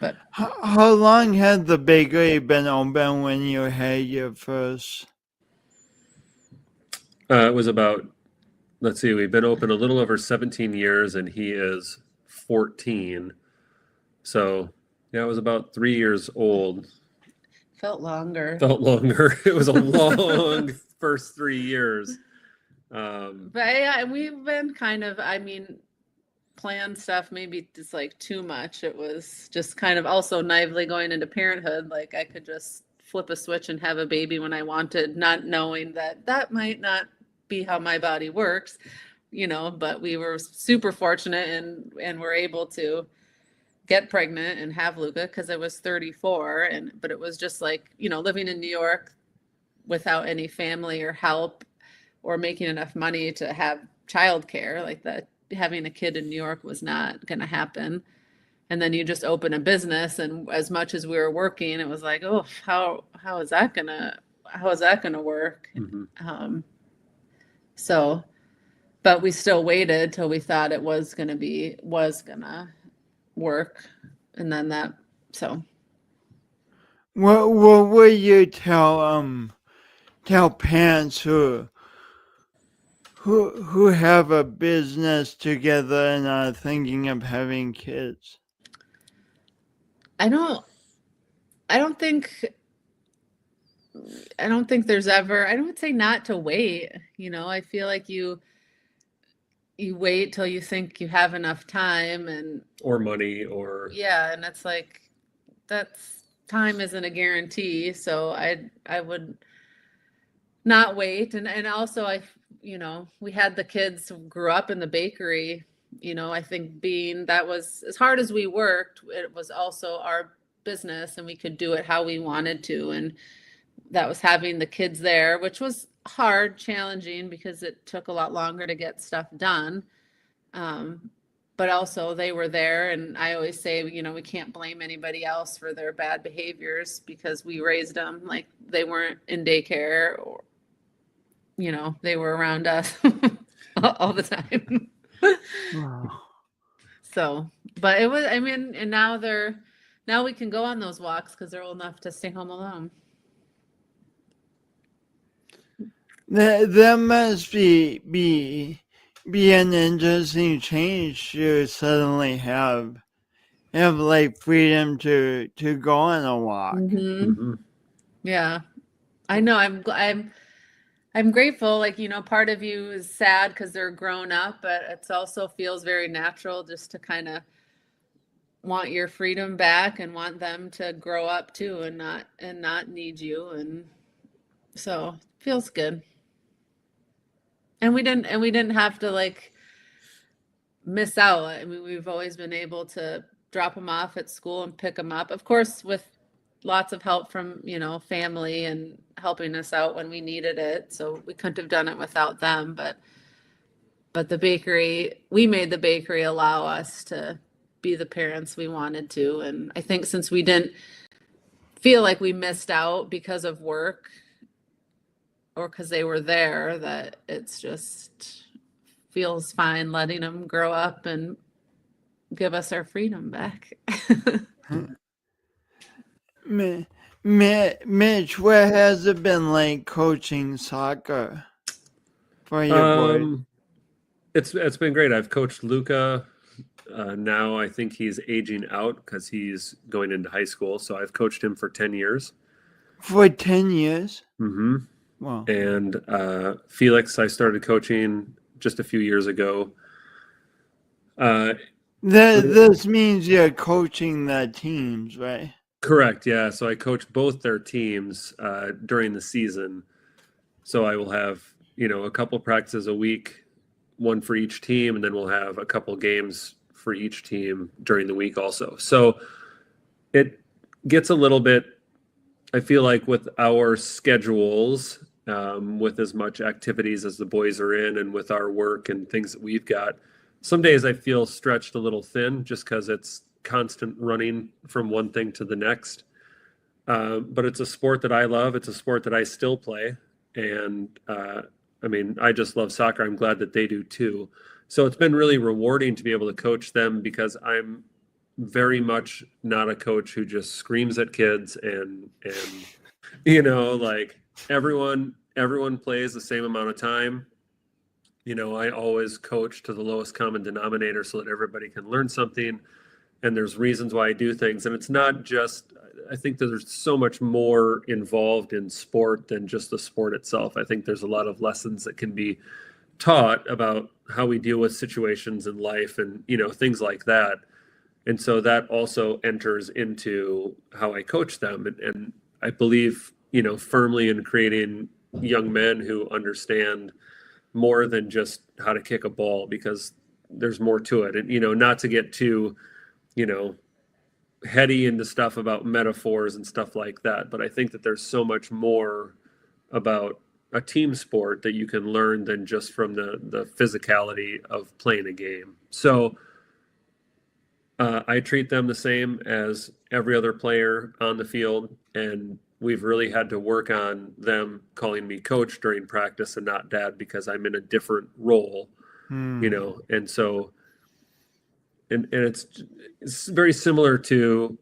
But How long had the bakery been open when you had your first? It was about, let's see, we've been open a little over 17 years, and he is 14. So, yeah, it was about 3 years old. felt longer. Felt longer. It was a long first 3 years. But yeah, and we've been kind of, I mean, planned stuff maybe just like too much. It was just kind of also naively going into parenthood. Like I could just flip a switch and have a baby when I wanted, not knowing that that might not be how my body works, but we were super fortunate and were able to get pregnant and have Luca because I was 34. But it was just like, living in New York without any family or help or making enough money to have childcare, like that. Having a kid in New York was not going to happen. And then you just open a business, and as much as we were working, it was like, oh, how is that gonna work? Mm-hmm. So, but we still waited till we thought it was gonna work, and then that. So, What would you tell parents who have a business together and are thinking of having kids? I don't think there's ever, I don't say not to wait. I feel like you wait till you think you have enough time or money or yeah, and it's like that's time isn't a guarantee. So I would not wait. And also we had the kids who grew up in the bakery. I think that was as hard as we worked, it was also our business and we could do it how we wanted to. And that was having the kids there, which was hard, challenging because it took a lot longer to get stuff done. But also they were there. And I always say, we can't blame anybody else for their bad behaviors because we raised them like they weren't in daycare or, they were around us all the time. Wow. So, but it was, I mean, and now we can go on those walks because they're old enough to stay home alone. That must be an interesting change to suddenly have like freedom to go on a walk. Mm-hmm. Yeah, I know. I'm grateful. Like, part of you is sad because they're grown up, but it also feels very natural just to kind of want your freedom back and want them to grow up too and not need you. And so it feels good. And we didn't have to like miss out. I mean, we've always been able to drop them off at school and pick them up, of course, with lots of help from, family and helping us out when we needed it. So we couldn't have done it without them, but the bakery, we made the bakery allow us to be the parents we wanted to. And I think since we didn't feel like we missed out because of work or because they were there, that it's just feels fine letting them grow up and give us our freedom back. Mitch, what has it been like coaching soccer for your boy? It's been great. I've coached Luca. Now I think he's aging out because he's going into high school. So I've coached him for 10 years. For 10 years? Mm-hmm. Wow. And Felix, I started coaching just a few years ago. This means you're coaching the teams, right? Correct. Yeah. So I coach both their teams during the season. So I will have, a couple practices a week, one for each team, and then we'll have a couple games for each team during the week also. So it gets a little bit, I feel like, with our schedules, with as much activities as the boys are in and with our work and things that we've got, some days I feel stretched a little thin just because it's constant running from one thing to the next. But it's a sport that I love. It's a sport that I still play. And I just love soccer. I'm glad that they do too. So it's been really rewarding to be able to coach them because I'm very much not a coach who just screams at kids and like everyone plays the same amount of time. I always coach to the lowest common denominator so that everybody can learn something. And there's reasons why I do things. And it's not just, I think that there's so much more involved in sport than just the sport itself. I think there's a lot of lessons that can be taught about how we deal with situations in life and, things like that. And so that also enters into how I coach them. And I believe, firmly in creating young men who understand more than just how to kick a ball, because there's more to it. And, not to get too, heady into stuff about metaphors and stuff like that. But I think that there's so much more about a team sport that you can learn than just from the physicality of playing a game. So I treat them the same as every other player on the field. And we've really had to work on them calling me coach during practice and not dad, because I'm in a different role, and so And it's very similar to,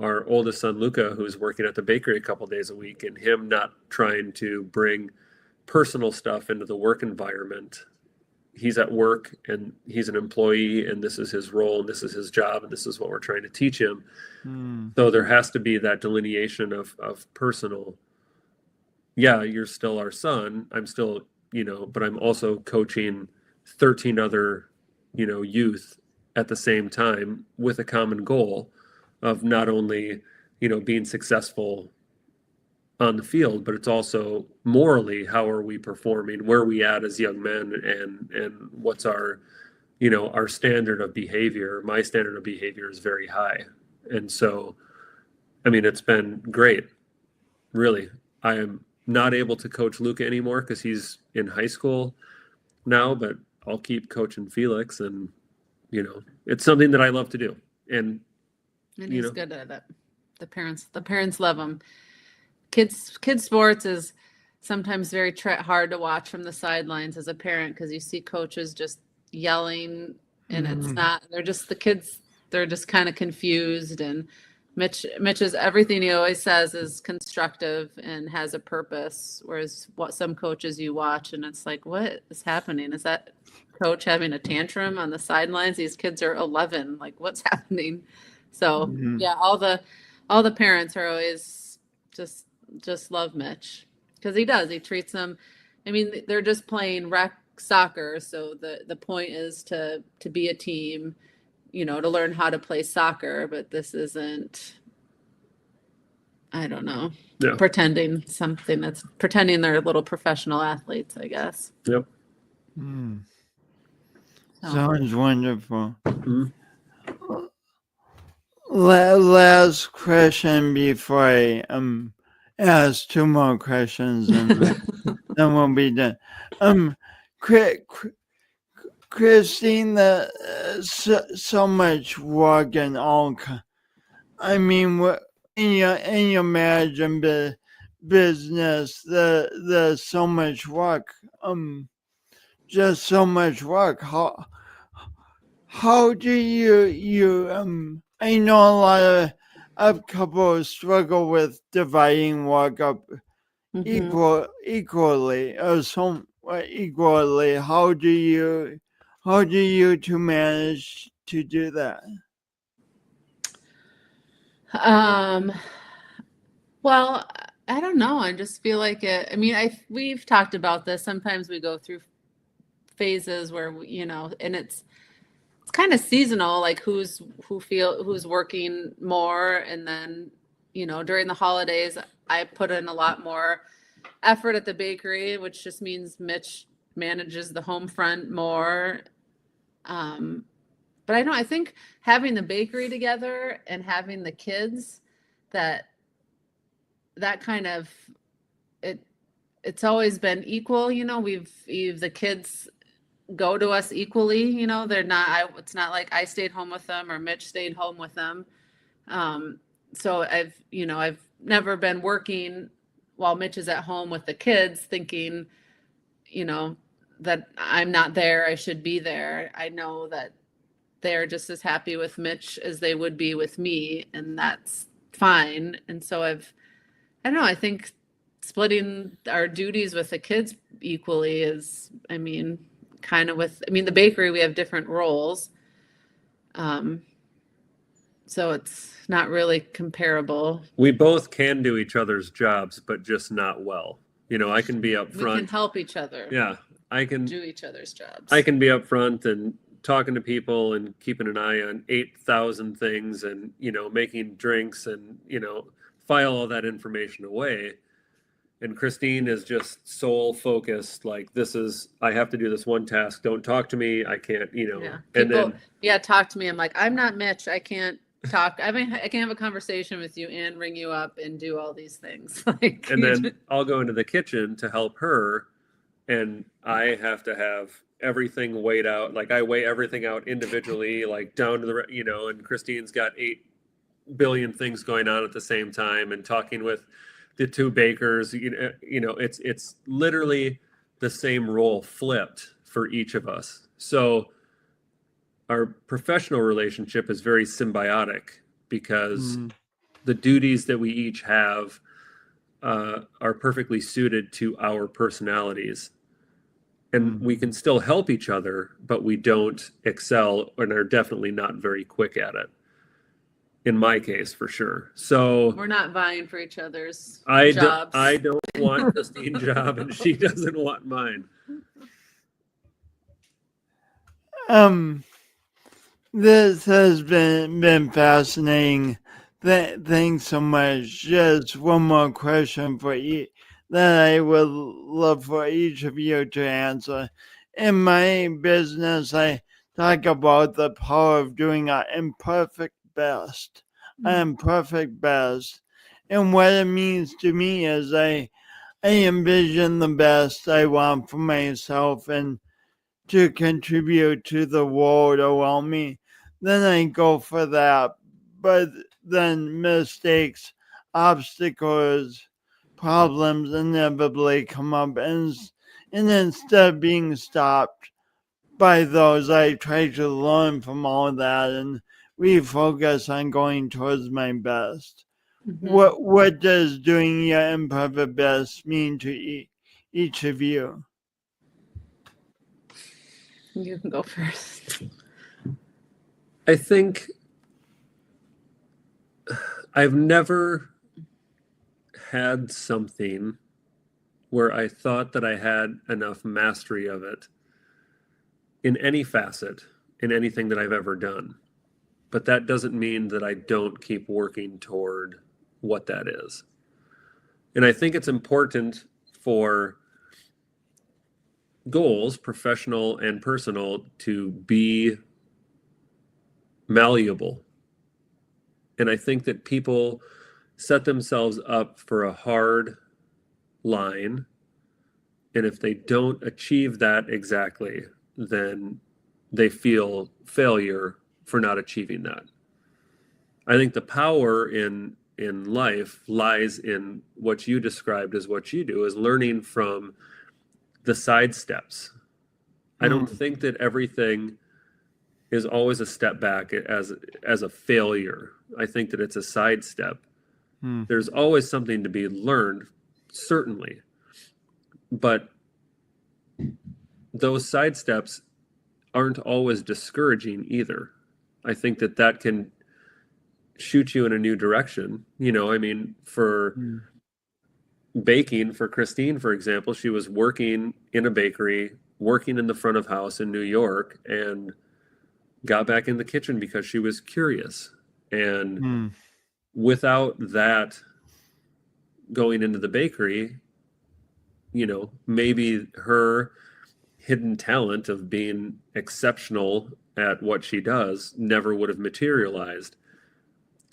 our oldest son, Luca, who's working at the bakery a couple days a week, and him not trying to bring personal stuff into the work environment. He's at work and he's an employee, and this is his role and this is his job and this is what we're trying to teach him. So there has to be that delineation of personal. Yeah, you're still our son. I'm still, but I'm also coaching 13 other, youth at the same time with a common goal of not only, being successful on the field, but it's also morally, how are we performing, where are we at as young men, and what's our, our standard of behavior. My standard of behavior is very high. And so, it's been great. Really. I am not able to coach Luca anymore because he's in high school now, but I'll keep coaching Felix, and it's something that I love to do. And he's good at it. The parents love him. Kids sports is sometimes very hard to watch from the sidelines as a parent, because you see coaches just yelling, and it's not, they're just, the kids, they're just kind of confused. And Mitch is, everything he always says is constructive and has a purpose. Whereas what some coaches you watch and it's like, what is happening? Is that coach having a tantrum on the sidelines? These kids are 11. Like, what's happening? So yeah, all the parents are always just love Mitch, because he treats them. They're just playing rec soccer. So the point is to be a team, to learn how to play soccer, but this isn't, I don't know, pretending they're little professional athletes, I guess. Yep. Sounds wonderful. Last question before I ask two more questions, and then we'll be done. Kristine, so much work and all. In your marriage and business, there's so much work. Just so much work. How do you I know a lot of couples struggle with dividing work up equally or somewhat equally. How do you two manage to do that? Well, I don't know. I just feel like it. We've talked about this. Sometimes we go through phases where and it's kind of seasonal, like who's working more, and then during the holidays, I put in a lot more effort at the bakery, which just means Mitch manages the home front more. But I think having the bakery together and having the kids, that kind of, it's always been equal. The kids go to us equally. They're not. It's not like I stayed home with them or Mitch stayed home with them. So I've never been working while Mitch is at home with the kids, thinking, that I'm not there. I should be there. I know that they're just as happy with Mitch as they would be with me, and that's fine. And so I think splitting our duties with the kids equally is, kind of the bakery, we have different roles. So it's not really comparable. We both can do each other's jobs, but just not well. I can be up front. We can help each other. Yeah, I can do each other's jobs. I can be up front and talking to people and keeping an eye on 8,000 things and, making drinks and, file all that information away. And Kristine is just soul focused. Like, I have to do this one task. Don't talk to me. I can't, Yeah. and People, then talk to me. I'm like, I'm not Mitch. I can't talk. I can't have a conversation with you and ring you up and do all these things. And then I'll go into the kitchen to help her, and I have to have everything weighed out. Like, I weigh everything out individually, like down to the, and Kristine's got 8 billion things going on at the same time, and talking with the 2 bakers, it's literally the same role flipped for each of us. So our professional relationship is very symbiotic because the duties that we each have are perfectly suited to our personalities. And we can still help each other, but we don't excel and are definitely not very quick at it. In my case, for sure. So we're not vying for each other's jobs. I don't want Kristine's job, and she doesn't want mine. This has been fascinating. Thanks so much. Just one more question for you that I would love for each of you to answer. In my business, I talk about the power of doing an imperfect best. Imperfect best. And what it means to me is I envision the best I want for myself and to contribute to the world around me. Then I go for that. But then mistakes, obstacles, problems inevitably come up, and instead of being stopped by those, I try to learn from all of that and refocus on going towards my best. What does doing your imperfect best mean to each of you? You can go first. I think I've never had something where I thought that I had enough mastery of it in any facet, in anything that I've ever done. But that doesn't mean that I don't keep working toward what that is. And I think it's important for goals, professional and personal, to be malleable. And I think that people set themselves up for a hard line. And if they don't achieve that exactly, then they feel failure for not achieving that. I think the power in life lies in what you described as what you do, is learning from the side steps. I don't think that everything is always a step back as a failure. I think that it's a sidestep. There's always something to be learned, certainly. But those sidesteps aren't always discouraging either. I think that can shoot you in a new direction. For baking, for Kristine, for example, she was working in a bakery, working in the front of house in New York, and got back in the kitchen because she was curious. And without that going into the bakery, maybe her hidden talent of being exceptional at what she does never would have materialized.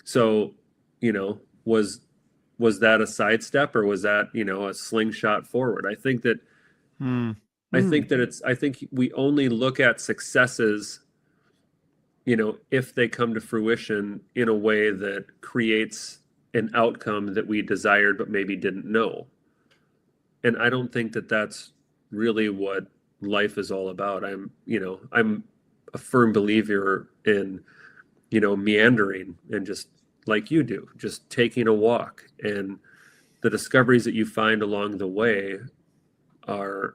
So, was that a sidestep, or was that, a slingshot forward? I think that I think we only look at successes, if they come to fruition in a way that creates an outcome that we desired but maybe didn't know. And I don't think that that's really what life is all about. I'm a firm believer in, meandering, and just like you do, just taking a walk, and the discoveries that you find along the way are,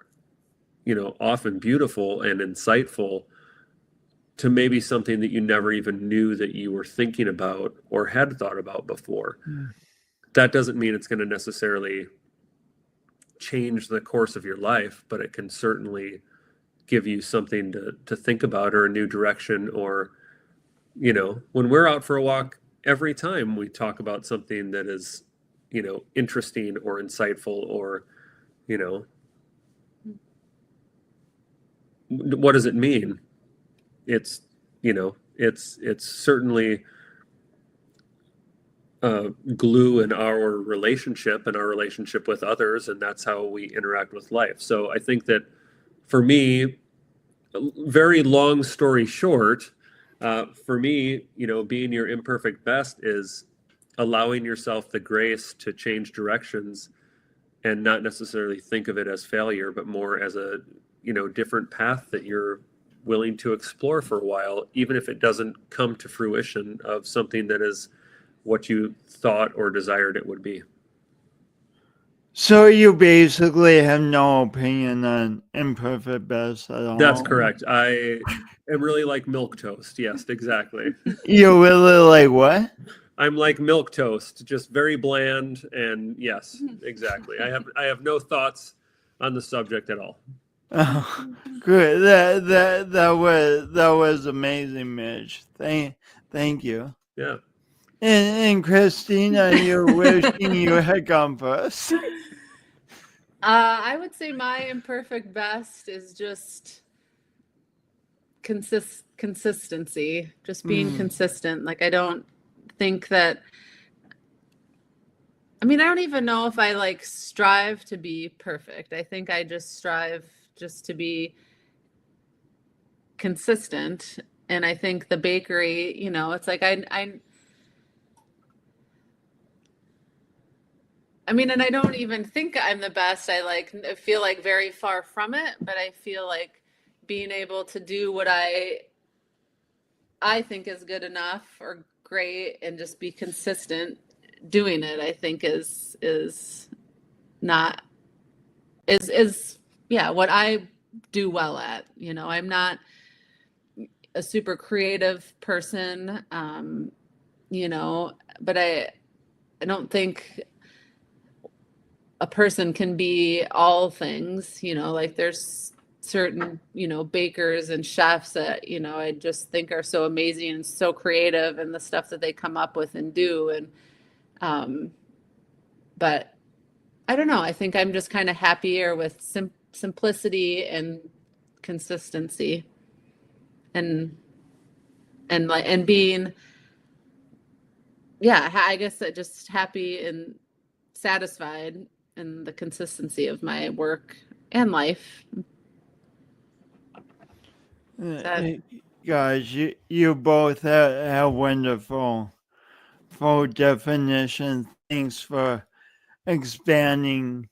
often beautiful and insightful to maybe something that you never even knew that you were thinking about or had thought about before. That doesn't mean it's going to necessarily change the course of your life, but it can certainly give you something to think about, or a new direction. Or, when we're out for a walk, every time we talk about something that is, interesting or insightful, or, what does it mean? It's, it's certainly glue in our relationship and our relationship with others, and that's how we interact with life. So I think that for me, very long story short, for me, being your imperfect best is allowing yourself the grace to change directions, and not necessarily think of it as failure, but more as a, different path that you're willing to explore for a while, even if it doesn't come to fruition of something that is what you thought or desired it would be. So you basically have no opinion on imperfect best at all? That's correct. I am really like milk toast. Yes, exactly. You really like what? I'm like milk toast, just very bland, and yes, exactly. I have no thoughts on the subject at all. Oh, good. That was amazing, Mitch. Thank you. Yeah. And Christina, you're wishing you had gone first. I would say my imperfect best is just consistency, just being consistent. Like, I don't think that, I don't even know if I strive to be perfect. I think I just strive just to be consistent. And I think the bakery, it's like and I don't even think I'm the best. I feel like very far from it, but I feel like being able to do what I think is good enough or great, and just be consistent doing it, I think is what I do well at. I'm not a super creative person, but I don't think a person can be all things, there's certain, bakers and chefs that, I just think are so amazing and so creative, and the stuff that they come up with and do. And, but I don't know, I think I'm just kind of happier with simplicity and consistency, and being, I guess just happy and satisfied in the consistency of my work and life. Guys, you both have wonderful full definitions. Thanks for expanding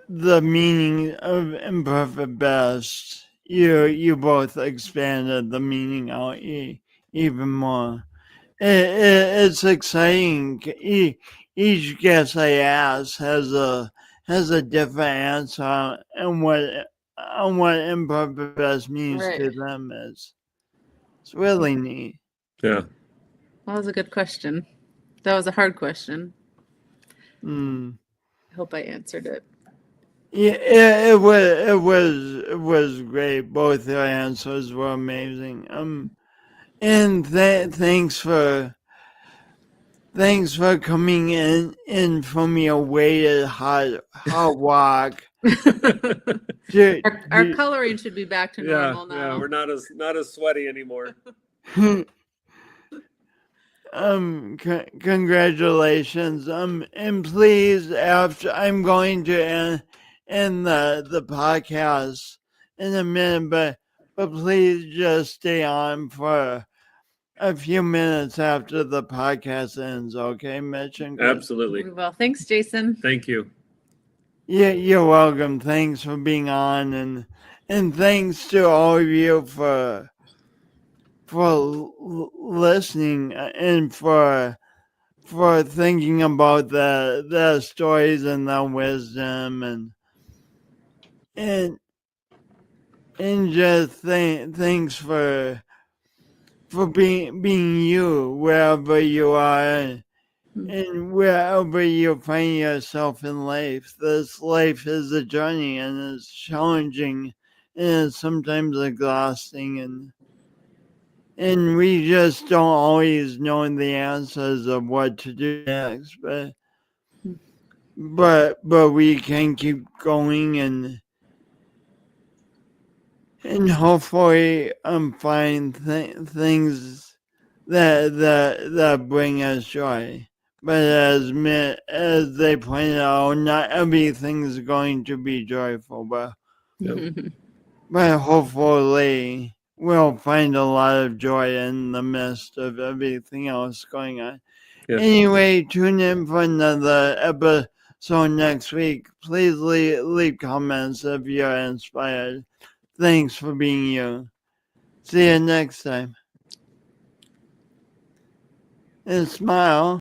the meaning of imperfect best. You both expanded the meaning out even more. It's exciting. Each guest I ask has a different answer on what imperfect best means to them. It's really neat. Yeah. That was a good question. That was a hard question. I hope I answered it. Yeah, it was great. Both your answers were amazing. And thanks for thanks for coming in from your weighted hot walk. Our coloring should be back to Yeah, normal now. yeah, we're not as sweaty anymore. Congratulations. And please, after I'm going to end the podcast in a minute, but please just stay on for a few minutes after the podcast ends, okay, Mitch and Chris? Absolutely. Well, thanks, Jason. Thank you. Yeah, you're welcome. Thanks for being on, and thanks to all of you for listening and for thinking about the stories and the wisdom and just thanks for being you wherever you are and wherever you find yourself in life. This life is a journey and it's challenging and it's sometimes exhausting and we just don't always know the answers of what to do next, but we can keep going and hopefully find things that bring us joy. But as they pointed out, not everything is going to be joyful, but hopefully we'll find a lot of joy in the midst of everything else going on. Yes. Anyway, tune in for another episode next week. Please leave comments if you're inspired. Thanks for being you. See you next time. And smile.